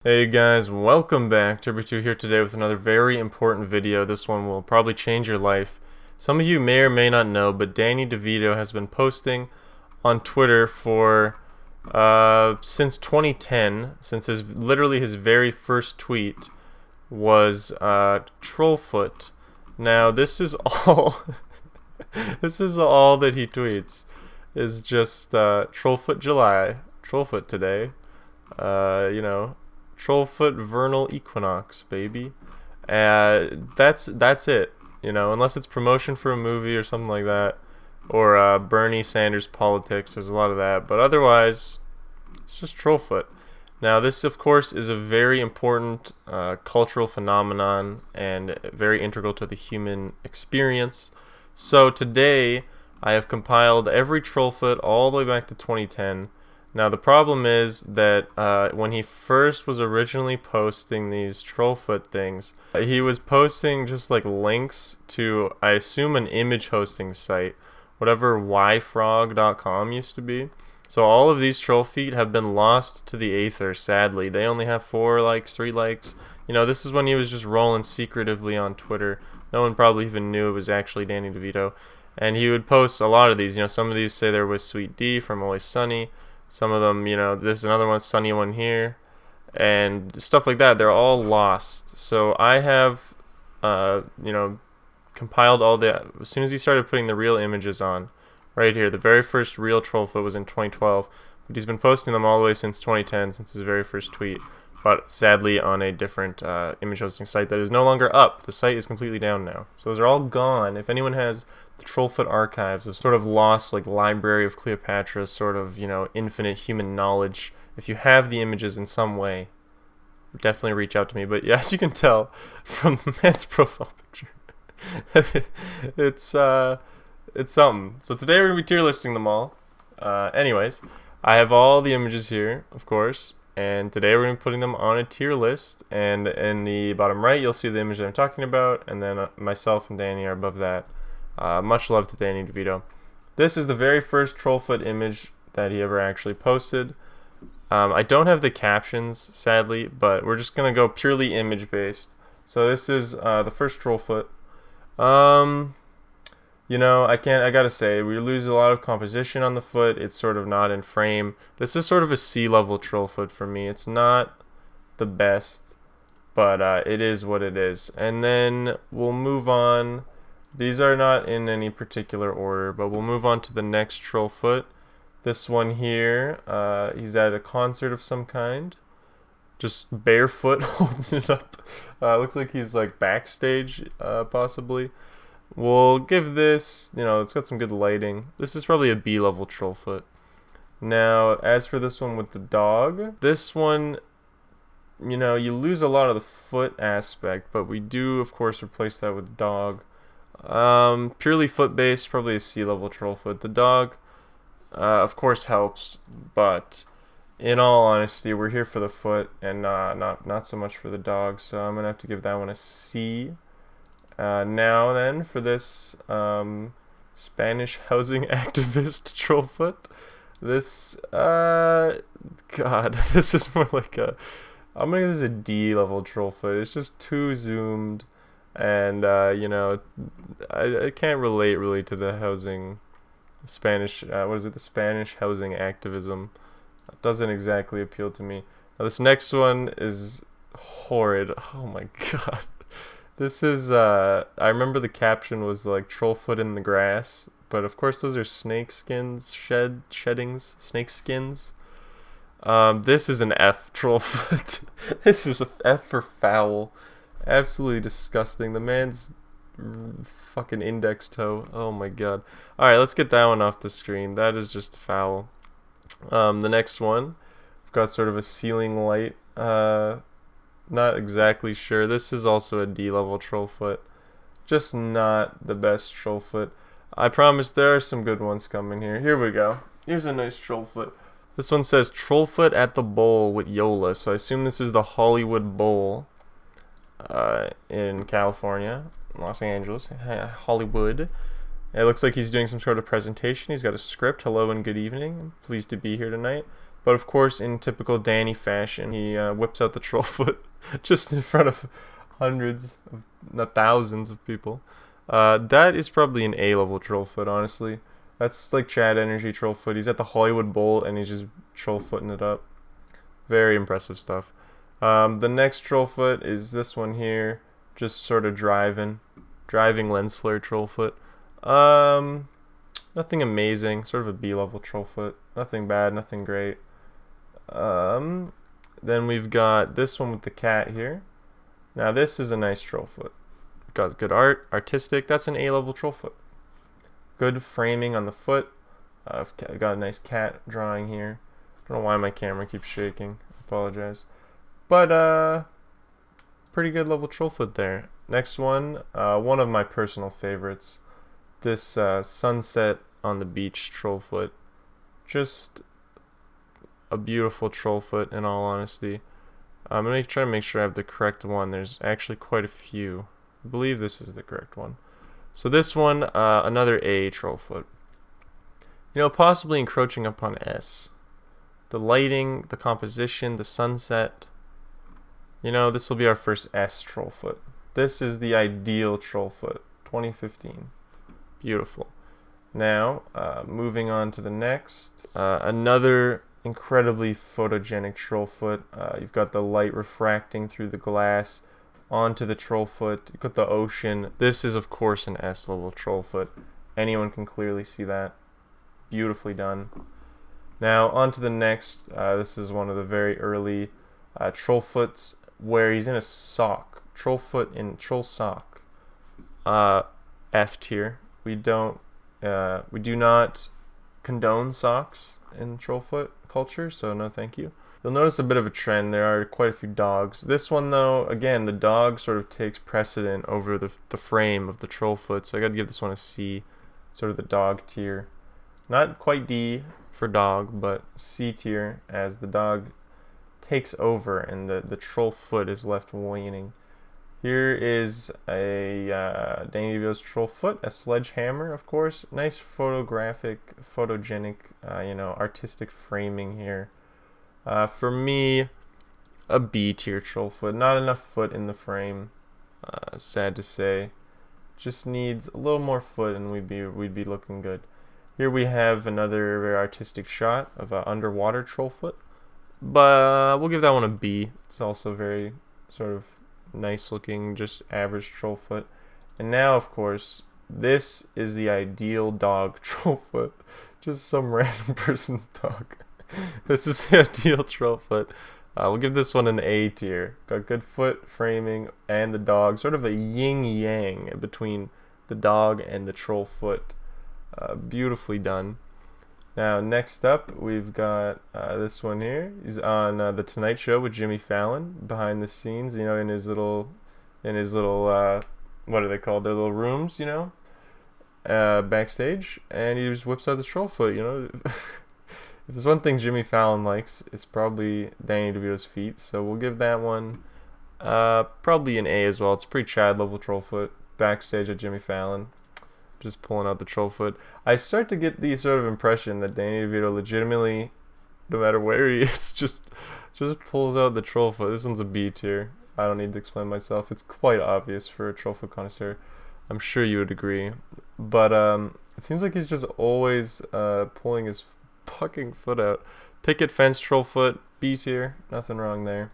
Hey guys, welcome back. Devito here today with another very important video. This one will probably change your life. Some of you may or may not know, but Danny Devito has been posting on Twitter for since 2010, since literally his very first tweet was Trollfoot. Now this is all this is all that he tweets is just Trollfoot July, Trollfoot today. Trollfoot vernal equinox, baby. That's it. Unless it's promotion for a movie or something like that, or Bernie Sanders politics. There's a lot of that, but otherwise, it's just Trollfoot. Now, this of course is a very important cultural phenomenon and very integral to the human experience. So today, I have compiled every Trollfoot all the way back to 2010. Now the problem is that when he first was originally posting these Trollfoot things, he was posting just like links to, I assume, an image hosting site, whatever yfrog.com used to be. So all of these troll feet have been lost to the aether, sadly. They only have 4 likes, 3 likes. This is when he was just rolling secretively on Twitter. No one probably even knew it was actually Danny Devito. And he would post a lot of these. Some of these say there was Sweet D from Always Sunny. Some of them, this is another one, sunny one here, and stuff like that. They're all lost. So I have, compiled all the. As soon as he started putting the real images on, right here, the very first real Trollfoot was in 2012, but he's been posting them all the way since 2010, since his very first tweet. But sadly, on a different image hosting site that is no longer up. The site is completely down now. So those are all gone. If anyone has the Trollfoot archives of sort of lost, like Library of Cleopatra, sort of, infinite human knowledge, if you have the images in some way, definitely reach out to me. But yeah, as you can tell from the man's profile picture, it's something. So today we're going to be tier listing them all. Anyways, I have all the images here, of course. And today we're going to be putting them on a tier list, and in the bottom right you'll see the image that I'm talking about, and then myself and Danny are above that. Much love to Danny Devito. This is the very first Trollfoot image that he ever actually posted. I don't have the captions, sadly, but we're just going to go purely image based. So this is the first Trollfoot. I gotta say, we lose a lot of composition on the foot. It's sort of not in frame. This is sort of a C-level Trollfoot for me. It's not the best, but it is what it is. And then we'll move on. These are not in any particular order, but we'll move on to the next Trollfoot. This one here, he's at a concert of some kind, just barefoot holding it up. Looks like he's like backstage, possibly. We'll give this, it's got some good lighting. This is probably a B-level Trollfoot. Now, as for this one with the dog, this one, you lose a lot of the foot aspect, but we do, of course, replace that with dog. Purely foot-based, probably a C-level Trollfoot. The dog, of course, helps, but in all honesty, we're here for the foot and not so much for the dog, so I'm going to have to give that one a C. Now then, for this Spanish housing activist Trollfoot, this, God, this is more like I'm going to give this a D-level Trollfoot. It's just too zoomed, and, I can't relate really to the housing, Spanish, the Spanish housing activism. It doesn't exactly appeal to me. Now, this next one is horrid. Oh my God. This is, I remember the caption was like Trollfoot in the grass, but of course those are snake skins, snake skins. This is an F Trollfoot. This is a F for foul. Absolutely disgusting. The man's fucking index toe. Oh my God. Alright, let's get that one off the screen. That is just foul. The next one, I've got sort of a ceiling light, not exactly sure. This is also a D-level Trollfoot. Just not the best Trollfoot. I promise there are some good ones coming here. Here we go. Here's a nice Trollfoot. This one says Trollfoot at the Bowl with Yola. So I assume this is the Hollywood Bowl in California, Los Angeles, Hollywood. It looks like he's doing some sort of presentation. He's got a script. Hello and good evening. I'm pleased to be here tonight. But of course, in typical Danny fashion, he whips out the Trollfoot just in front of hundreds, of, not thousands of people. That is probably an A-level Trollfoot, honestly. That's like Chad Energy Trollfoot. He's at the Hollywood Bowl and he's just Trollfooting it up. Very impressive stuff. The next Trollfoot is this one here, just sort of driving lens flare Trollfoot. Nothing amazing, sort of a B-level Trollfoot. Nothing bad, nothing great. Then we've got this one with the cat here. Now this is a nice Trollfoot. Got good art, artistic. That's an A-level Trollfoot. Good framing on the foot. I've got a nice cat drawing here. I don't know why my camera keeps shaking. I apologize. But pretty good level Trollfoot there. Next one, one of my personal favorites. This sunset on the beach Trollfoot. Just a beautiful Trollfoot in all honesty. I'm going to try to make sure I have the correct one. There's actually quite a few. I believe this is the correct one. So this one, another A Trollfoot. You know, possibly encroaching upon S. The lighting, the composition, the sunset. You know, this will be our first S Trollfoot. This is the ideal Trollfoot, 2015. Beautiful. Now, moving on to the next. Another incredibly photogenic Trollfoot. You've got the light refracting through the glass onto the Trollfoot. You've got the ocean. This is, of course, an S-level Trollfoot. Anyone can clearly see that. Beautifully done. Now, on to the next. This is one of the very early Trollfoots where he's in a sock. Trollfoot in Troll sock. F tier. We do not condone socks in Trollfoot culture, so no thank you. You'll notice a bit of a trend. There are quite a few dogs. This one, though, again, the dog sort of takes precedent over the frame of the Trollfoot, so I gotta give this one a C, sort of the dog tier. Not quite D for dog, but C tier, as the dog takes over and the Trollfoot is left waning. Here is a Danny Devito's Trollfoot, a sledgehammer, of course. Nice photogenic, artistic framing here. For me, a B tier Trollfoot. Not enough foot in the frame. Sad to say. Just needs a little more foot, and we'd be looking good. Here we have another very artistic shot of an underwater Trollfoot, but we'll give that one a B. It's also very sort of nice looking, just average Trollfoot. And now, of course, this is the ideal dog Trollfoot. Just some random person's dog. This is the ideal Trollfoot. We'll give this one an A tier. Got good foot framing and the dog. Sort of a yin-yang between the dog and the Trollfoot. Beautifully done. Now, next up, we've got this one here. He's on The Tonight Show with Jimmy Fallon, behind the scenes, in his little, what are they called? Their little rooms, backstage, and he just whips out the Trollfoot, If there's one thing Jimmy Fallon likes, it's probably Danny DeVito's feet, so we'll give that one probably an A as well. It's a pretty Chad level Trollfoot, backstage at Jimmy Fallon. Just pulling out the Trollfoot. I start to get the sort of impression that Danny DeVito legitimately, no matter where he is, just pulls out the Trollfoot. This one's a B tier. I don't need to explain myself. It's quite obvious for a Trollfoot connoisseur. I'm sure you would agree. But it seems like he's just always pulling his fucking foot out. Picket fence Trollfoot, B tier. Nothing wrong there.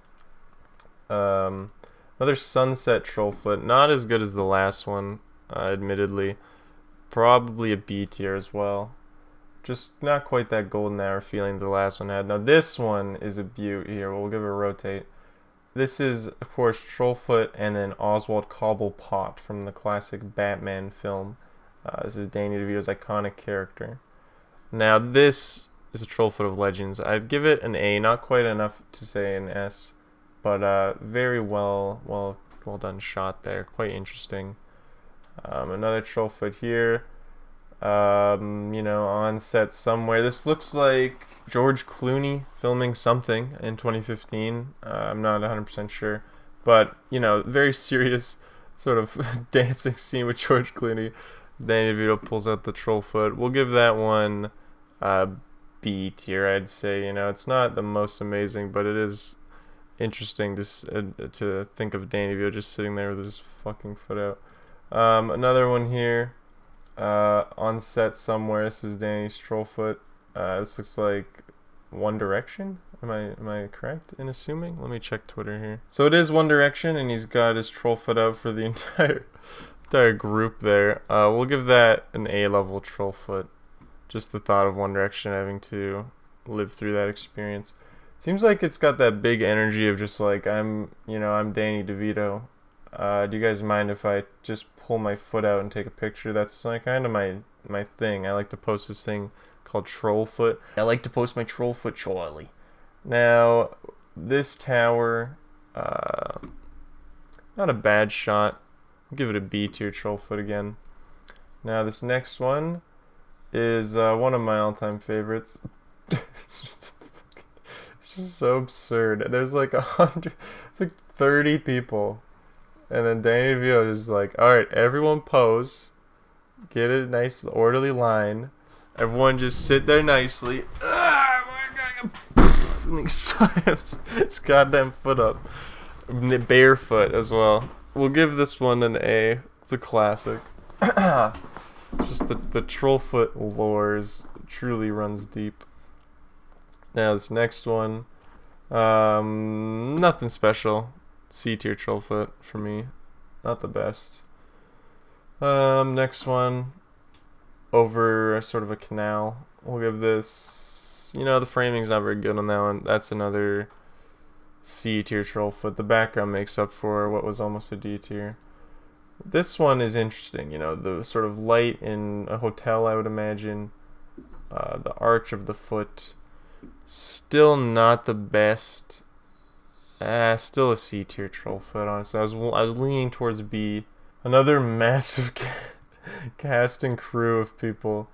Another sunset Trollfoot. Not as good as the last one, admittedly. Probably a B tier as well. Just not quite that golden hour feeling the last one had. Now this one is a beaut here. We'll give it a rotate. This is, of course, Trollfoot and then Oswald Cobblepot from the classic Batman film. This is Danny DeVito's iconic character. Now this is a Trollfoot of Legends. I'd give it an A. Not quite enough to say an S, but very well done shot there. Quite interesting. Another Trollfoot here, on set somewhere. This looks like George Clooney filming something in 2015. I'm not 100% sure, but very serious sort of dancing scene with George Clooney. Danny DeVito pulls out the Trollfoot. We'll give that one B tier, I'd say. You know, it's not the most amazing, but it is interesting to think of Danny Devito just sitting there with his fucking foot out. Another one here, on set somewhere. This is Danny's Trollfoot. This looks like One Direction. Am I correct in assuming? Let me check Twitter here. So it is One Direction, and he's got his Trollfoot out for the entire group there. We'll give that an A-level Trollfoot. Just the thought of One Direction having to live through that experience. Seems like it's got that big energy of just like, I'm Danny Devito. Do you guys mind if I just pull my foot out and take a picture? That's like kind of my thing. I like to post this thing called Trollfoot. I like to post my Trollfoot Charlie. Now, this tower, not a bad shot. I'll give it a B tier Trollfoot again. Now, this next one is one of my all-time favorites. It's just so absurd. There's like 30 people. And then Danny DeVito is like, alright, everyone pose. Get a nice orderly line. Everyone just sit there nicely. And he slams his goddamn foot up. Barefoot as well. We'll give this one an A. It's a classic. Just the Trollfoot lores truly runs deep. Now this next one, nothing special. C tier Trollfoot for me, not the best. Next one, over sort of a canal. We'll give this, the framing's not very good on that one. That's another C tier Trollfoot. The background makes up for what was almost a D tier. This one is interesting, the sort of light in a hotel, I would imagine. The arch of the foot. Still not the best. Still a C tier Trollfoot, honestly. I was leaning towards B. Another massive cast and crew of people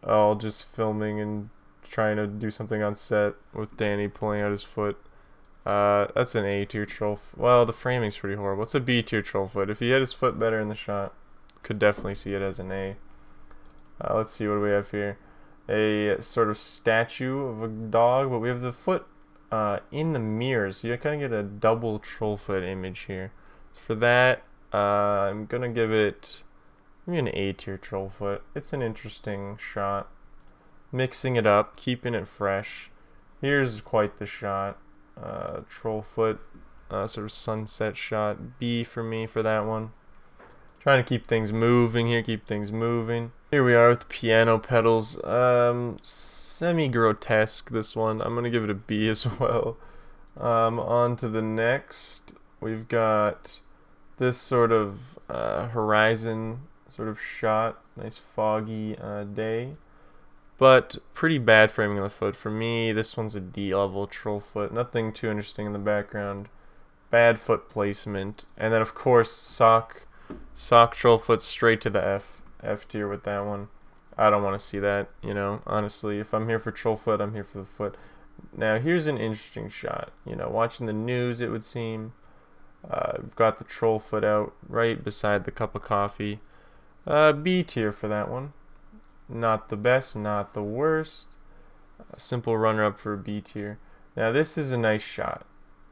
all just filming and trying to do something on set with Danny pulling out his foot. That's an A tier Trollfoot. Well, the framing's pretty horrible. It's a B tier Trollfoot. If he had his foot better in the shot, could definitely see it as an A. Let's see, what do we have here? A sort of statue of a dog, but we have the foot in the mirror, so you kind of get a double Trollfoot image here. So for that, I'm gonna give it maybe an A tier Trollfoot. It's an interesting shot, mixing it up, keeping it fresh. Here's quite the shot. Trollfoot, sort of sunset shot. B for me for that one. Trying to keep things moving here, keep things moving. Here we are with piano pedals. Semi-grotesque, this one. I'm going to give it a B as well. On to the next. We've got this sort of horizon sort of shot. Nice foggy day. But pretty bad framing of the foot. For me, this one's a D level Trollfoot. Nothing too interesting in the background. Bad foot placement. And then, of course, sock Trollfoot straight to the F tier with that one. I don't want to see that, honestly. If I'm here for Trollfoot, I'm here for the foot. Now, here's an interesting shot. Watching the news, it would seem. We've got the Trollfoot out right beside the cup of coffee. B tier for that one. Not the best, not the worst. A simple runner-up for a B tier. Now, this is a nice shot.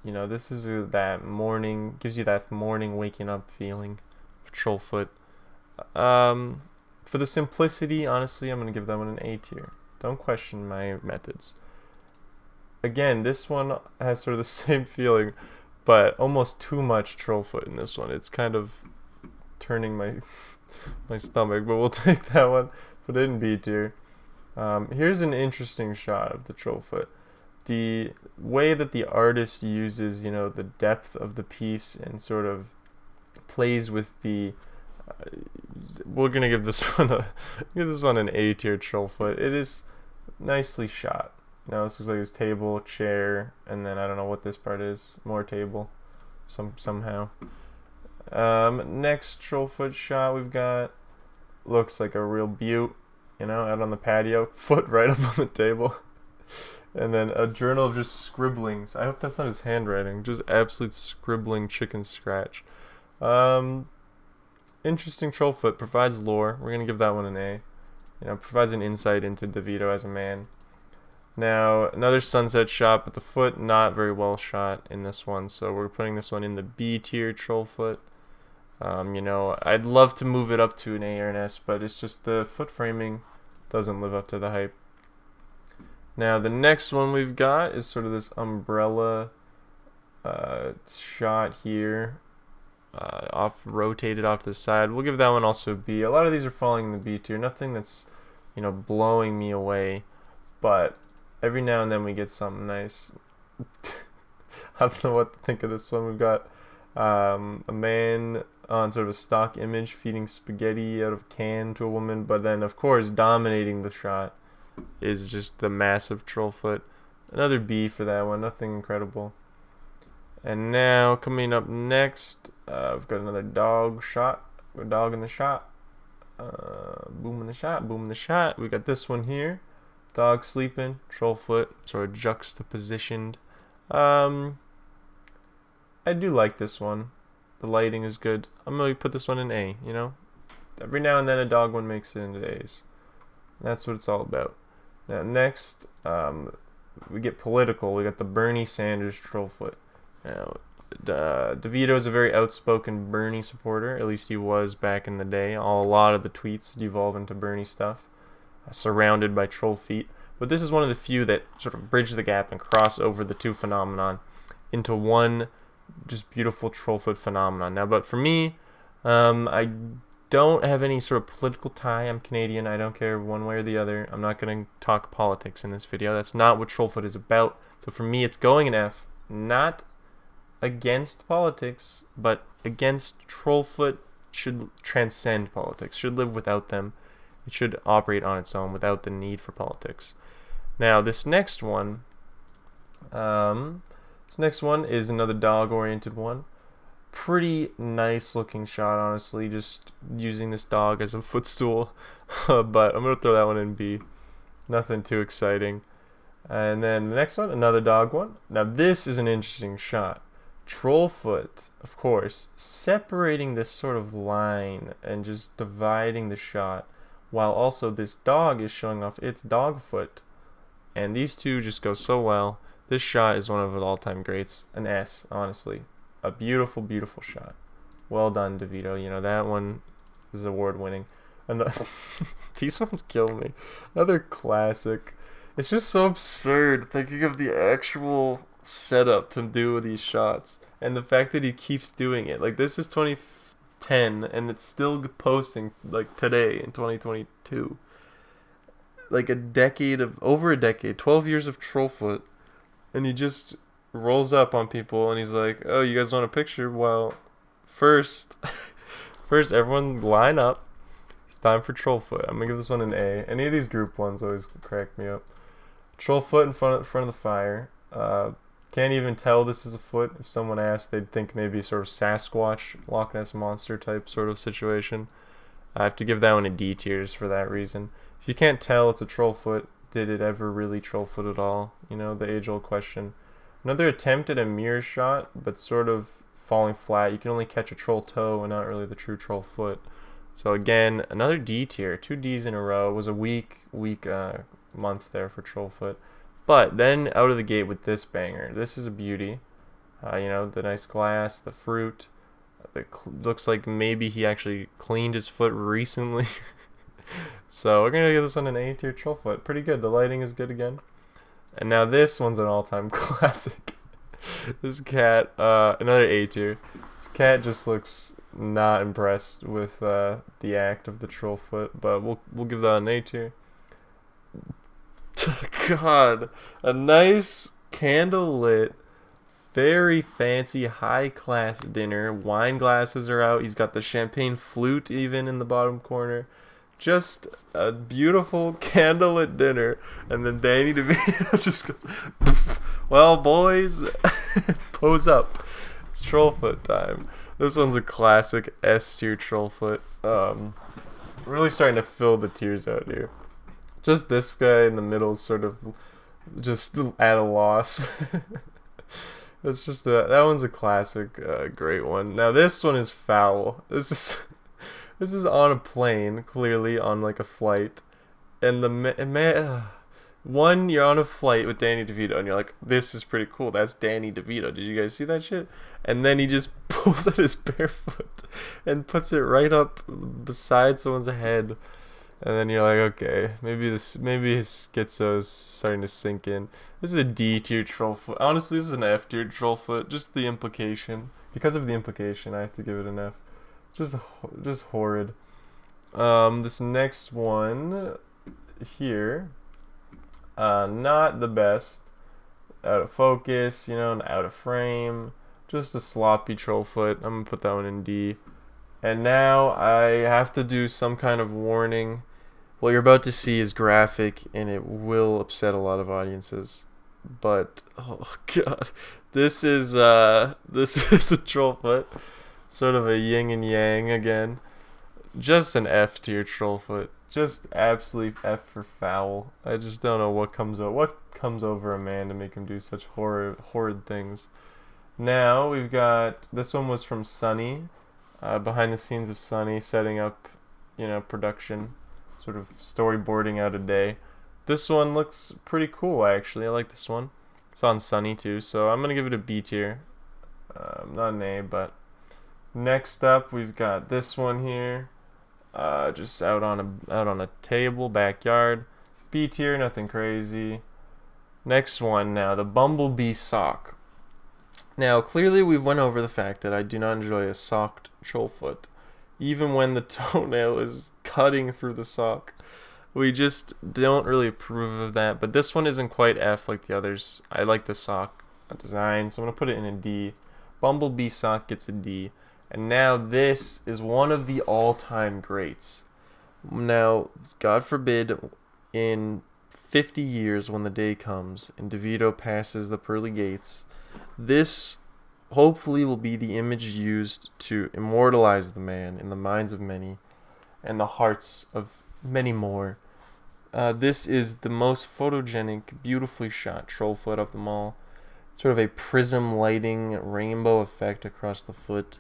This is that morning, gives you that morning waking up feeling of Trollfoot. For the simplicity, honestly, I'm going to give that one an A tier. Don't question my methods. Again, this one has sort of the same feeling, but almost too much Trollfoot in this one. It's kind of turning my stomach, but we'll take that one. Put it in B tier. Here's an interesting shot of the Trollfoot. The way that the artist uses, the depth of the piece and sort of plays with the... we're gonna give this one an A tier Trollfoot. It is nicely shot. This looks like his table, chair, and then I don't know what this part is. More table, somehow. Next Trollfoot shot we've got looks like a real beaut. Out on the patio, foot right up on the table, and then a journal of just scribblings. I hope that's not his handwriting. Just absolute scribbling chicken scratch. Interesting Trollfoot, provides lore. We're going to give that one an A. Provides an insight into Devito as a man. Now, another sunset shot, but the foot not very well shot in this one, so we're putting this one in the B tier Trollfoot. You know, I'd love to move it up to an A or an S, but it's just the foot framing doesn't live up to the hype. Now, the next one we've got is sort of this umbrella shot here, rotated off to the side. We'll give that one also a B. A lot of these are falling in the B tier. Nothing that's, you know, blowing me away, but every now and then we get something nice. I don't know what to think of this one. We've got a man on sort of a stock image feeding spaghetti out of a can to a woman, but then of course dominating the shot is just the massive Trollfoot. Another B for that one. Nothing incredible. And now coming up next, we've got another dog shot. A dog in the shot. Boom in the shot. Boom in the shot. We got this one here. Dog sleeping. Trollfoot sort of juxtapositioned. I do like this one. The lighting is good. I'm going to put this one in A, you know? Every now and then a dog one makes it into the A's. That's what it's all about. Now next, we get political. We got the Bernie Sanders Trollfoot. Now, Devito is a very outspoken Bernie supporter. At least he was back in the day. A lot of the tweets devolve into Bernie stuff. Surrounded by troll feet. But this is one of the few that sort of bridge the gap and cross over the two phenomenon into one just beautiful Trollfoot phenomenon. Now, but for me, I don't have any sort of political tie. I'm Canadian. I don't care one way or the other. I'm not going to talk politics in this video. That's not what Trollfoot is about. So for me, it's going in F. Not against politics, but against Trollfoot should transcend politics. Should live without them. It should operate on its own without the need for politics. Now, this next one is another dog-oriented one. Pretty nice looking shot, honestly, just using this dog as a footstool. But I'm going to throw that one in B. Nothing too exciting. And then the next one, another dog one. Now, this is an interesting shot. Trollfoot, of course, separating this sort of line and just dividing the shot, while also this dog is showing off its dog foot. And these two just go so well. This shot is one of the all-time greats. An S, honestly. A beautiful, beautiful shot. Well done, Devito. You know, that one is award-winning. And these ones kill me. Another classic. It's just so absurd thinking of the actual setup to do these shots. And the fact that he keeps doing it. Like, this is 2010, and it's still posting, like, today in 2022. Like over a decade, 12 years of Trollfoot, and he just rolls up on people and he's like, oh, you guys want a picture? Well, first everyone line up. It's time for Trollfoot. I'm gonna give this one an A. Any of these group ones always crack me up. Trollfoot in front of the fire. Can't even tell this is a foot. If someone asked, they'd think maybe sort of Sasquatch, Loch Ness Monster type sort of situation. I have to give that one a D tier just for that reason. If you can't tell it's a Trollfoot, did it ever really Trollfoot at all? You know, the age-old question. Another attempt at a mirror shot, but sort of falling flat. You can only catch a troll toe and not really the true Trollfoot. So again, another D tier. 2 Ds in a row. It was a weak month there for Trollfoot. But then out of the gate with this banger. This is a beauty. You know, the nice glass, the fruit. It looks like maybe he actually cleaned his foot recently. So we're going to give this one an A tier Trollfoot. Pretty good. The lighting is good again. And now this one's an all-time classic. This cat, another A tier. This cat just looks not impressed with the act of the Trollfoot, but we'll give that an A tier. God, a nice candle-lit, very fancy, high-class dinner. Wine glasses are out. He's got the champagne flute even in the bottom corner. Just a beautiful candlelit dinner, and then Danny DeVito just goes, well, boys, pose up. It's Trollfoot time. This one's a classic S tier Trollfoot. Really starting to fill the tiers out here. Just this guy in the middle is sort of just at a loss. It's just that one's a classic, great one. Now this one is foul. This is on a plane, clearly on like a flight, and the One, you're on a flight with Danny DeVito, and you're like, this is pretty cool. That's Danny DeVito. Did you guys see that shit? And then he just pulls out his bare foot and puts it right up beside someone's head. And then you're like, okay, maybe his schizo is starting to sink in. This is a D tier Trollfoot. Honestly, this is an F tier Trollfoot. Just the implication. Because of the implication, I have to give it an F. Just horrid. This next one here, not the best. Out of focus, and out of frame. Just a sloppy Trollfoot. I'm gonna put that one in D. And now I have to do some kind of warning. What you're about to see is graphic, and it will upset a lot of audiences. But oh god, this is a Trollfoot, sort of a yin and yang again. Just an F tier Trollfoot. Just absolute F for foul. I just don't know what comes over a man to make him do such horrid things. Now we've got, this one was from Sunny, behind the scenes of Sunny, setting up, production, sort of storyboarding out a day. This one looks pretty cool, actually. I like this one. It's on Sunny too, so I'm gonna give it a B tier. Not an A, but next up we've got this one here. Just out on a table, backyard. B tier, nothing crazy. Next one now, the Bumblebee sock. Now, clearly we've went over the fact that I do not enjoy a socked Trollfoot, even when the toenail is cutting through the sock. We just don't really approve of that, but this one isn't quite F like the others. I like the sock design, so I'm going to put it in a D. Bumblebee sock gets a D. And now this is one of the all-time greats. Now, God forbid, in 50 years when the day comes and Devito passes the pearly gates, this hopefully will be the image used to immortalize the man in the minds of many and the hearts of many more. This is the most photogenic, beautifully shot Trollfoot of them all. Sort of a prism lighting rainbow effect across the foot.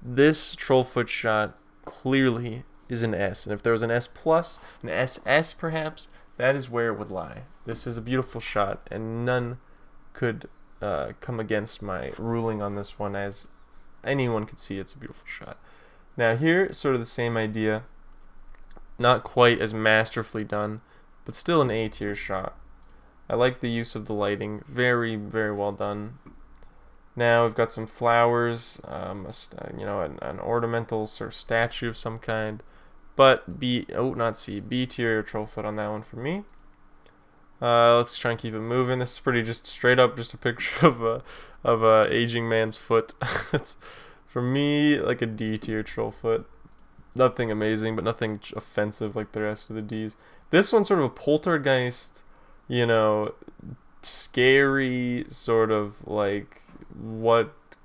This Trollfoot shot clearly is an S, and if there was an S plus, an SS perhaps, that is where it would lie. This is a beautiful shot, and none could come against my ruling on this one, as anyone could see it's a beautiful shot. Now here, sort of the same idea, not quite as masterfully done, but still an A tier shot. I like the use of the lighting, very, very well done. Now we've got some flowers, an ornamental sort of statue of some kind, but B tier Trollfoot on that one for me. Let's try and keep it moving. This is pretty just straight up just a picture of a aging man's foot. It's for me like a D tier Trollfoot. Nothing amazing, but nothing offensive like the rest of the Ds. This one's sort of a poltergeist, scary sort of like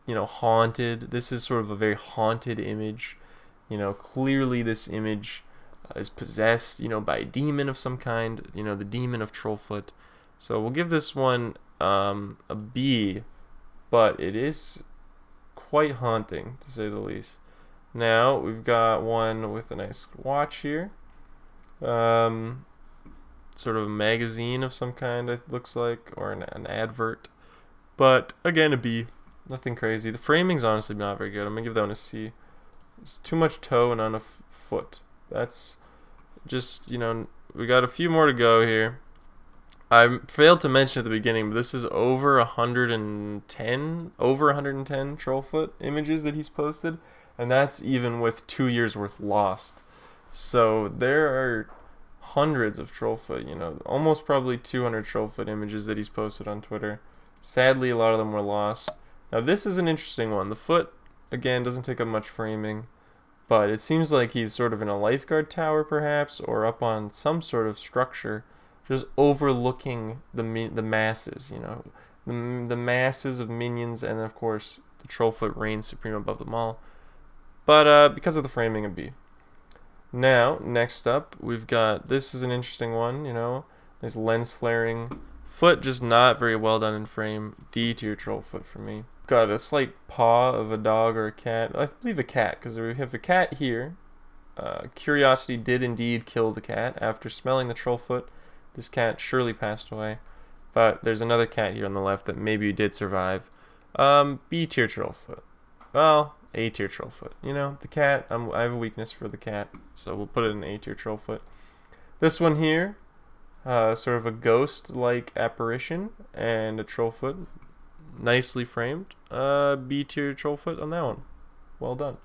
haunted. This is sort of a very haunted image. Clearly this image is possessed, by a demon of some kind, the demon of Trollfoot. So we'll give this one a B, but it is quite haunting, to say the least. Now we've got one with a nice watch here. Sort of a magazine of some kind, it looks like, or an advert. But again, a B. Nothing crazy. The framing's honestly not very good. I'm gonna give that one a C. It's too much toe and not enough foot. That's just, we got a few more to go here. I failed to mention at the beginning, but this is over 110 Trollfoot images that he's posted, and that's even with 2 years worth lost. So there are hundreds of Trollfoot, almost probably 200 Trollfoot images that he's posted on Twitter. Sadly, a lot of them were lost. Now this is an interesting one. The foot, again, doesn't take up much framing, but it seems like he's sort of in a lifeguard tower perhaps, or up on some sort of structure, just overlooking the masses, the masses of minions, and of course the Trollfoot reigns supreme above them all. But because of the framing, a B. Now, next up, we've got, this is an interesting one, nice lens flaring. Foot just not very well done in frame. D tier Trollfoot for me. Got a slight paw of a dog or a cat. I believe a cat, because we have a cat here. Curiosity did indeed kill the cat after smelling the Trollfoot. This cat surely passed away. But there's another cat here on the left that maybe did survive. B tier Trollfoot. Well, A tier Trollfoot. You know, the cat, I have a weakness for the cat, so we'll put it in A tier Trollfoot. This one here, sort of a ghost-like apparition, and a Trollfoot, nicely framed. B tier Trollfoot on that one. Well done.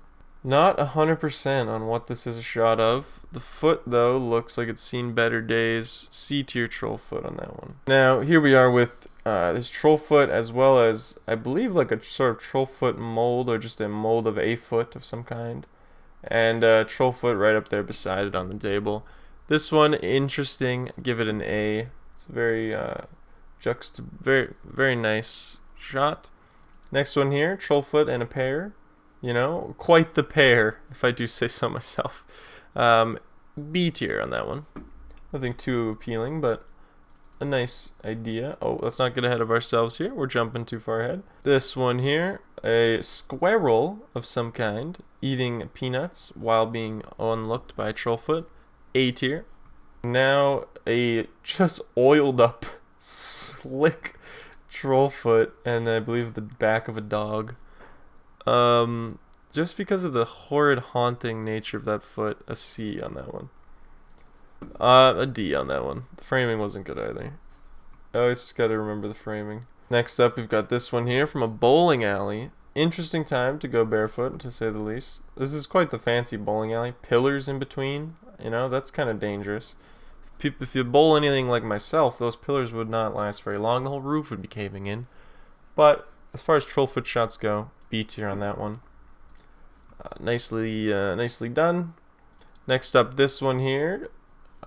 Not 100% on what this is a shot of. The foot, though, looks like it's seen better days. C tier Trollfoot on that one. Now, here we are with this Trollfoot, as well as, I believe, like a sort of Trollfoot mold, or just a mold of a foot of some kind. And Trollfoot right up there beside it on the table. This one, interesting. Give it an A. It's a very, very nice shot. Next one here, Trollfoot and a pair. You know, quite the pair, if I do say so myself. B tier on that one. Nothing too appealing, but a nice idea. Oh, let's not get ahead of ourselves here. We're jumping too far ahead. This one here, a squirrel of some kind, eating peanuts while being unlooked by a Trollfoot. A tier. Now, a just oiled up, slick Trollfoot, and I believe the back of a dog. Just because of the horrid, haunting nature of that foot, a C on that one. A D on that one. The framing wasn't good either. I always just gotta remember the framing. Next up, we've got this one here from a bowling alley. Interesting time to go barefoot, to say the least. This is quite the fancy bowling alley. Pillars in between, you know, that's kind of dangerous. If you bowl anything like myself, those pillars would not last very long. The whole roof would be caving in. But as far as Trollfoot shots go, B tier on that one. Nicely done. Next up, this one here.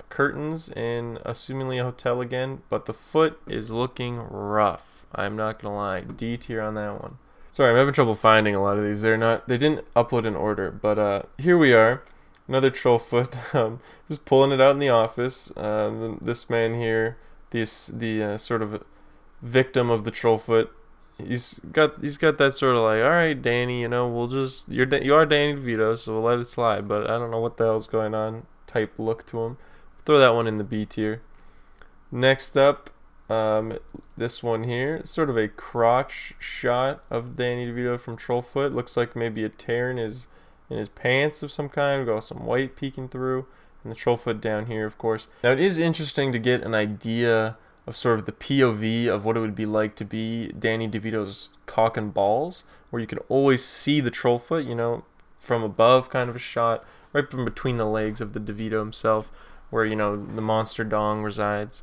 Curtains in assumingly a hotel again, but the foot is looking rough. I'm not gonna lie. D tier on that one. Sorry, I'm having trouble finding a lot of these. They didn't upload in order, but here we are. Another Trollfoot. Just pulling it out in the office. This man here, the sort of victim of the Trollfoot. He's got that sort of like, all right, Danny, you know, you are Danny DeVito, so we'll let it slide. But I don't know what the hell's going on. Type look to him. Throw that one in the B tier. Next up, this one here, sort of a crotch shot of Danny DeVito from Trollfoot. Looks like maybe a tear in his pants of some kind. We've got some white peeking through, and the Trollfoot down here, of course. Now it is interesting to get an idea of sort of the POV of what it would be like to be Danny DeVito's cock and balls, where you can always see the Trollfoot, you know, from above, kind of a shot, right from between the legs of the DeVito himself, where, you know, the monster dong resides.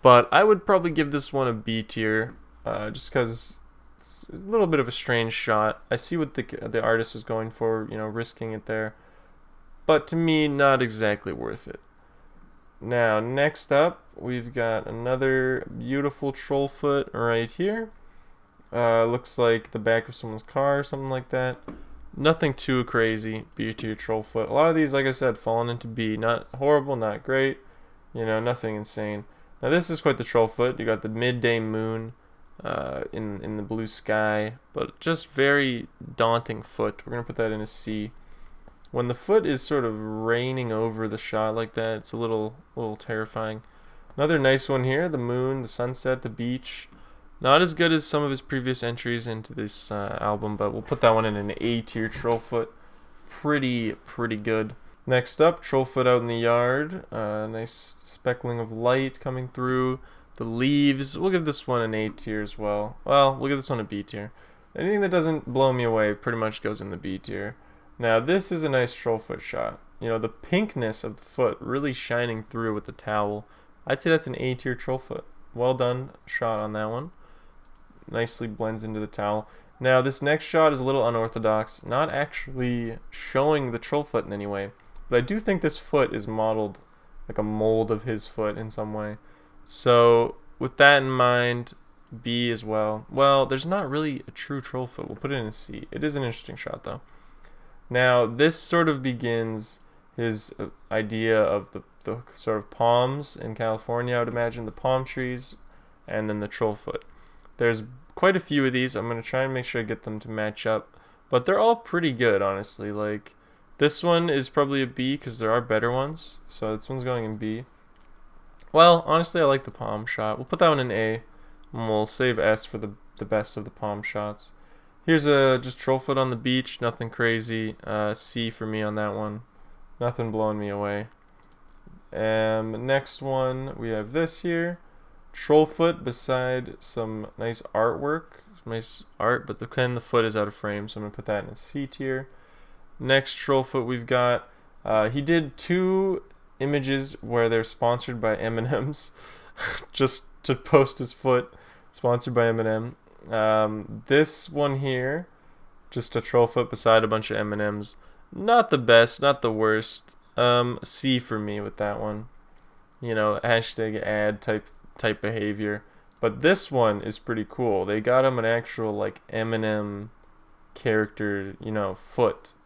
But I would probably give this one a B tier, just because it's a little bit of a strange shot. I see what the artist was going for, you know, risking it there, but to me, not exactly worth it. Now, next up, we've got another beautiful Trollfoot right here. Looks like the back of someone's car or something like that. Nothing too crazy. B tier Trollfoot. A lot of these, like I said, falling into B. Not horrible, not great. You know, nothing insane. Now, this is quite the Trollfoot. You got the midday moon in the blue sky, but just very daunting foot. We're gonna put that in a C. When the foot is sort of raining over the shot like that, it's a little terrifying. Another nice one here, the moon, the sunset, the beach. Not as good as some of his previous entries into this album, but we'll put that one in an A tier Trollfoot. Pretty good. Next up, Trollfoot out in the yard. Nice speckling of light coming through. The leaves, we'll give this one an A tier as well. Well, we'll give this one a B tier. Anything that doesn't blow me away pretty much goes in the B tier. Now, this is a nice Trollfoot shot. You know, the pinkness of the foot really shining through with the towel. I'd say that's an A tier Trollfoot. Well done shot on that one. Nicely blends into the towel. Now, this next shot is a little unorthodox. Not actually showing the Trollfoot in any way. But I do think this foot is modeled like a mold of his foot in some way. So, with that in mind, B as well. Well, there's not really a true Trollfoot. We'll put it in a C. It is an interesting shot, though. Now, this sort of begins his idea of the sort of palms in California, I would imagine, the palm trees, and then the Trollfoot. There's quite a few of these. I'm going to try and make sure I get them to match up, but they're all pretty good, honestly. Like, this one is probably a B because there are better ones, so this one's going in B. Well, honestly, I like the palm shot. We'll put that one in A, and we'll save S for the best of the palm shots. Here's a just Trollfoot on the beach, nothing crazy. C for me on that one. Nothing blowing me away. Next one, we have this here. Trollfoot beside some nice artwork. Nice art, but the foot is out of frame, so I'm going to put that in a C tier. Next Trollfoot we've got, he did 2 images where they're sponsored by M&M's just to post his foot, sponsored by M&M. This one here, just a Trollfoot beside a bunch of M&M's. Not the best, not the worst. C for me with that one. You know, hashtag ad type behavior. But this one is pretty cool. They got him an actual like M&M character, you know,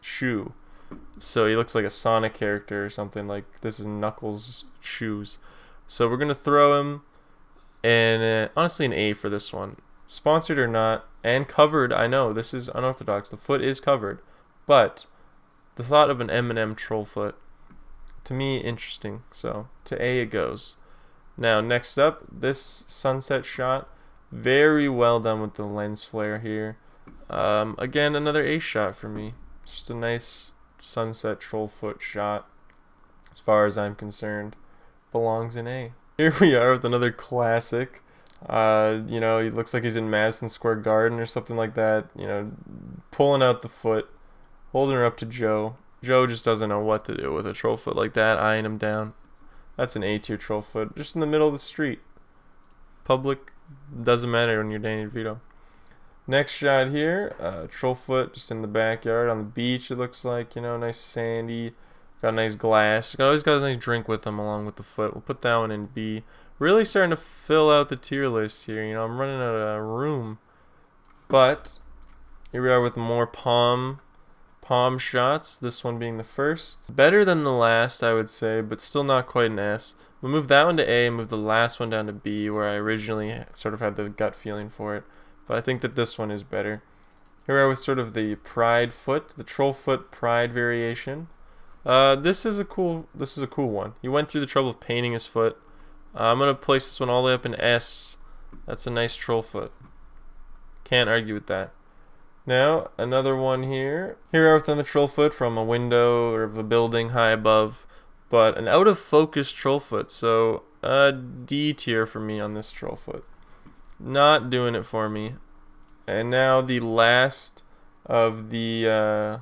shoe. So he looks like a Sonic character or something. Like this is Knuckles' shoes. So we're gonna throw him, and honestly an A for this one. Sponsored or not, and covered. I know this is unorthodox. The foot is covered, but the thought of an M&M Trollfoot, to me, interesting. So to A it goes. Now next up, this sunset shot, very well done with the lens flare here. Again, another A shot for me. Just a nice sunset Trollfoot shot, as far as I'm concerned. Belongs in A. Here we are with another classic. You know, he looks like he's in Madison Square Garden or something like that. You know, pulling out the foot, holding her up to Joe. Joe just doesn't know what to do with a Trollfoot like that, eyeing him down. That's an A tier Trollfoot, just in the middle of the street. Public, doesn't matter when you're Danny DeVito. Next shot here, Trollfoot just in the backyard on the beach. It looks like, you know, nice sandy. Got a nice glass. Always got a nice drink with him along with the foot. We'll put that one in B. Really starting to fill out the tier list here. You know, I'm running out of room. But here we are with more palm shots. This one being the first. Better than the last, I would say, but still not quite an S. We'll move that one to A and move the last one down to B, where I originally sort of had the gut feeling for it. But I think that this one is better. Here we are with sort of the pride foot, the Trollfoot pride variation. This is a cool one. He went through the trouble of painting his foot. I'm gonna place this one all the way up in S. That's a nice Trollfoot. Can't argue with that. Now another one here. Here we are with another Trollfoot from a window or of a building high above, but an out of focus Trollfoot. So D tier for me on this Trollfoot. Not doing it for me. And now the last of the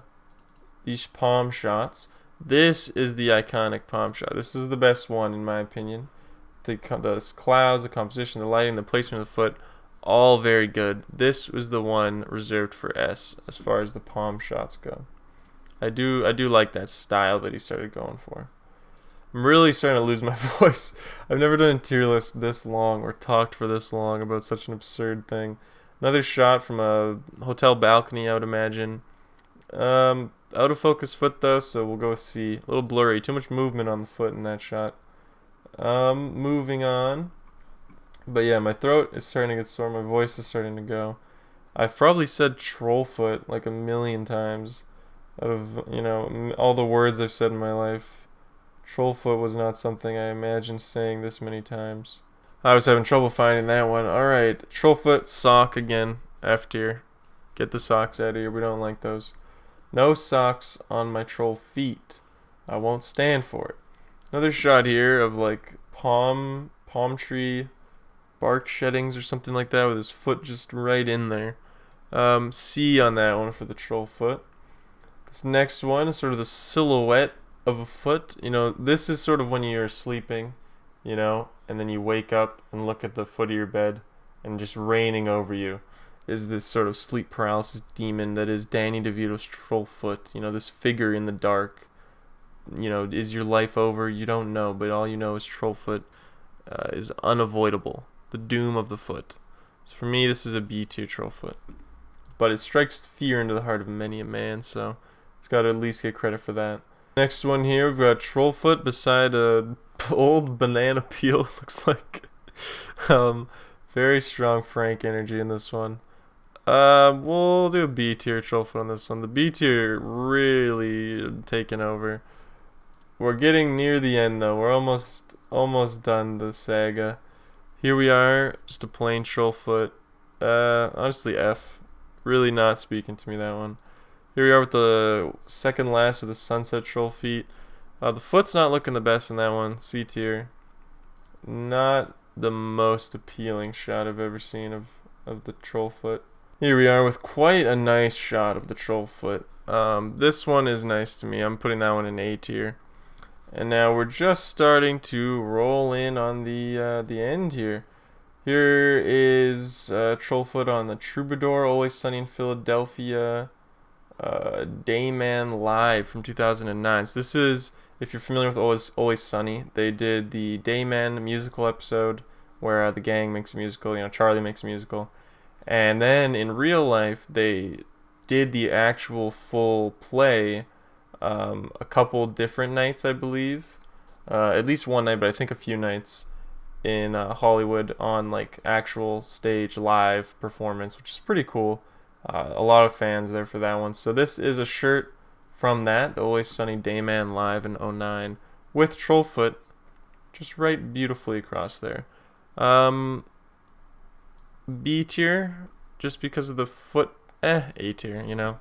these palm shots. This is the iconic palm shot. This is the best one in my opinion. The clouds, the composition, the lighting, the placement of the foot, all very good. This was the one reserved for S as far as the palm shots go. I do like that style that he started going for. I'm really starting to lose my voice. I've never done a tier list this long or talked for this long about such an absurd thing. Another shot from a hotel balcony, I would imagine. Out of focus foot though, so we'll go with C. A little blurry, too much movement on the foot in that shot. Moving on. But yeah, my throat is starting to get sore. My voice is starting to go. I've probably said Trollfoot like a million times. Out of, you know, all the words I've said in my life, Trollfoot was not something I imagined saying this many times. I was having trouble finding that one. Alright, Trollfoot, sock again. F tier. Get the socks out of here. We don't like those. No socks on my troll feet. I won't stand for it. Another shot here of like palm tree bark sheddings or something like that with his foot just right in there. C on that one for the Trollfoot. This next one is sort of the silhouette of a foot. You know, this is sort of when you're sleeping, you know, and then you wake up and look at the foot of your bed and just raining over you is this sort of sleep paralysis demon that is Danny DeVito's Trollfoot. You know, this figure in the dark. You know, is your life over? You don't know, but all you know is Trollfoot is unavoidable. The doom of the foot. So for me, this is a B tier Trollfoot. But it strikes fear into the heart of many a man, so it's got to at least get credit for that. Next one here, we've got Trollfoot beside a old banana peel, it looks like. Very strong Frank energy in this one. We'll do a B tier Trollfoot on this one. The B tier really taking over. We're getting near the end though. We're almost almost done the saga. Here we are, just a plain Trollfoot. Honestly, F. Really not speaking to me, that one. Here we are with the second last of the Sunset Troll feet. The foot's not looking the best in that one. C tier. Not the most appealing shot I've ever seen of the Trollfoot. Here we are with quite a nice shot of the Trollfoot. This one is nice to me. I'm putting that one in A tier. And now we're just starting to roll in on the end here. Here is Trollfoot on the Troubadour, Always Sunny in Philadelphia, Dayman Live from 2009. So this is, if you're familiar with Always Sunny, they did the Dayman musical episode where the gang makes a musical, Charlie makes a musical. And then in real life, they did the actual full play a couple different nights, I believe. At least one night, but I think a few nights in Hollywood on like actual stage live performance, which is pretty cool. A lot of fans there for that one. So this is a shirt from that, the Always Sunny Dayman Live in 2009 with Trollfoot just right beautifully across there. B tier, just because of the foot. A tier,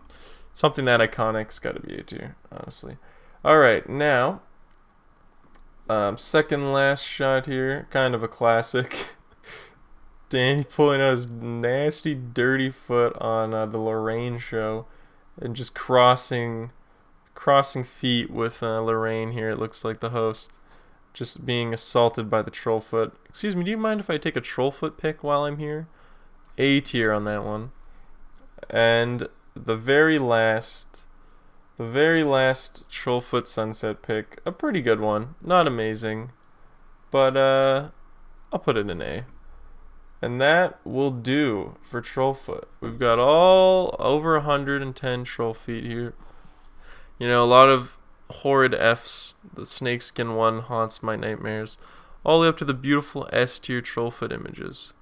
something that iconic's got to be A tier, honestly. All right, now second last shot here, kind of a classic. Danny pulling out his nasty, dirty foot on the Lorraine show, and just crossing feet with Lorraine here. It looks like the host just being assaulted by the Trollfoot. Excuse me, do you mind if I take a Trollfoot pic while I'm here? A tier on that one. And the very last Trollfoot sunset pic, a pretty good one. Not amazing, but I'll put it in A. And that will do for Trollfoot. We've got all over 110 troll feet here. A lot of horrid Fs. The snakeskin one haunts my nightmares. All the way up to the beautiful S tier Trollfoot images.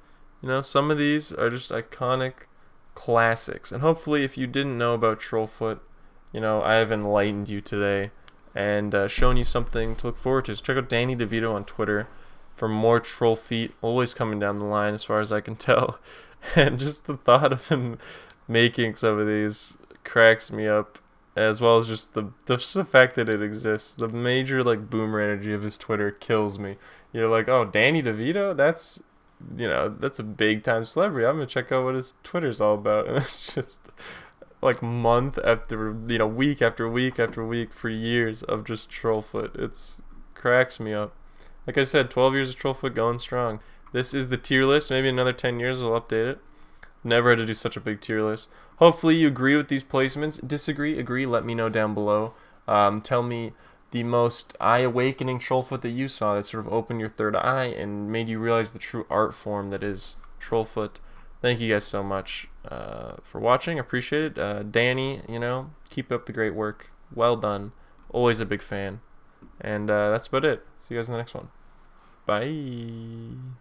Some of these are just iconic classics. And hopefully, if you didn't know about Trollfoot, I have enlightened you today and shown you something to look forward to. So check out Danny Devito on Twitter for more troll feet, always coming down the line as far as I can tell. And just the thought of him making some of these cracks me up, as well as just the fact that it exists. The major boomer energy of his Twitter kills me. You're like, oh, Danny DeVito? That's a big time celebrity. I'm gonna check out what his Twitter's all about. And it's just month after week after week after week for years of just Trollfoot. It's cracks me up. Like I said, 12 years of Trollfoot going strong. This is the tier list. Maybe another 10 years we'll update it. Never had to do such a big tier list. Hopefully you agree with these placements. Disagree, agree, let me know down below. Tell me the most eye-awakening Trollfoot that you saw that sort of opened your third eye and made you realize the true art form that is Trollfoot. Thank you guys so much for watching. Appreciate it. Danny, keep up the great work. Well done. Always a big fan. And that's about it. See you guys in the next one. Bye.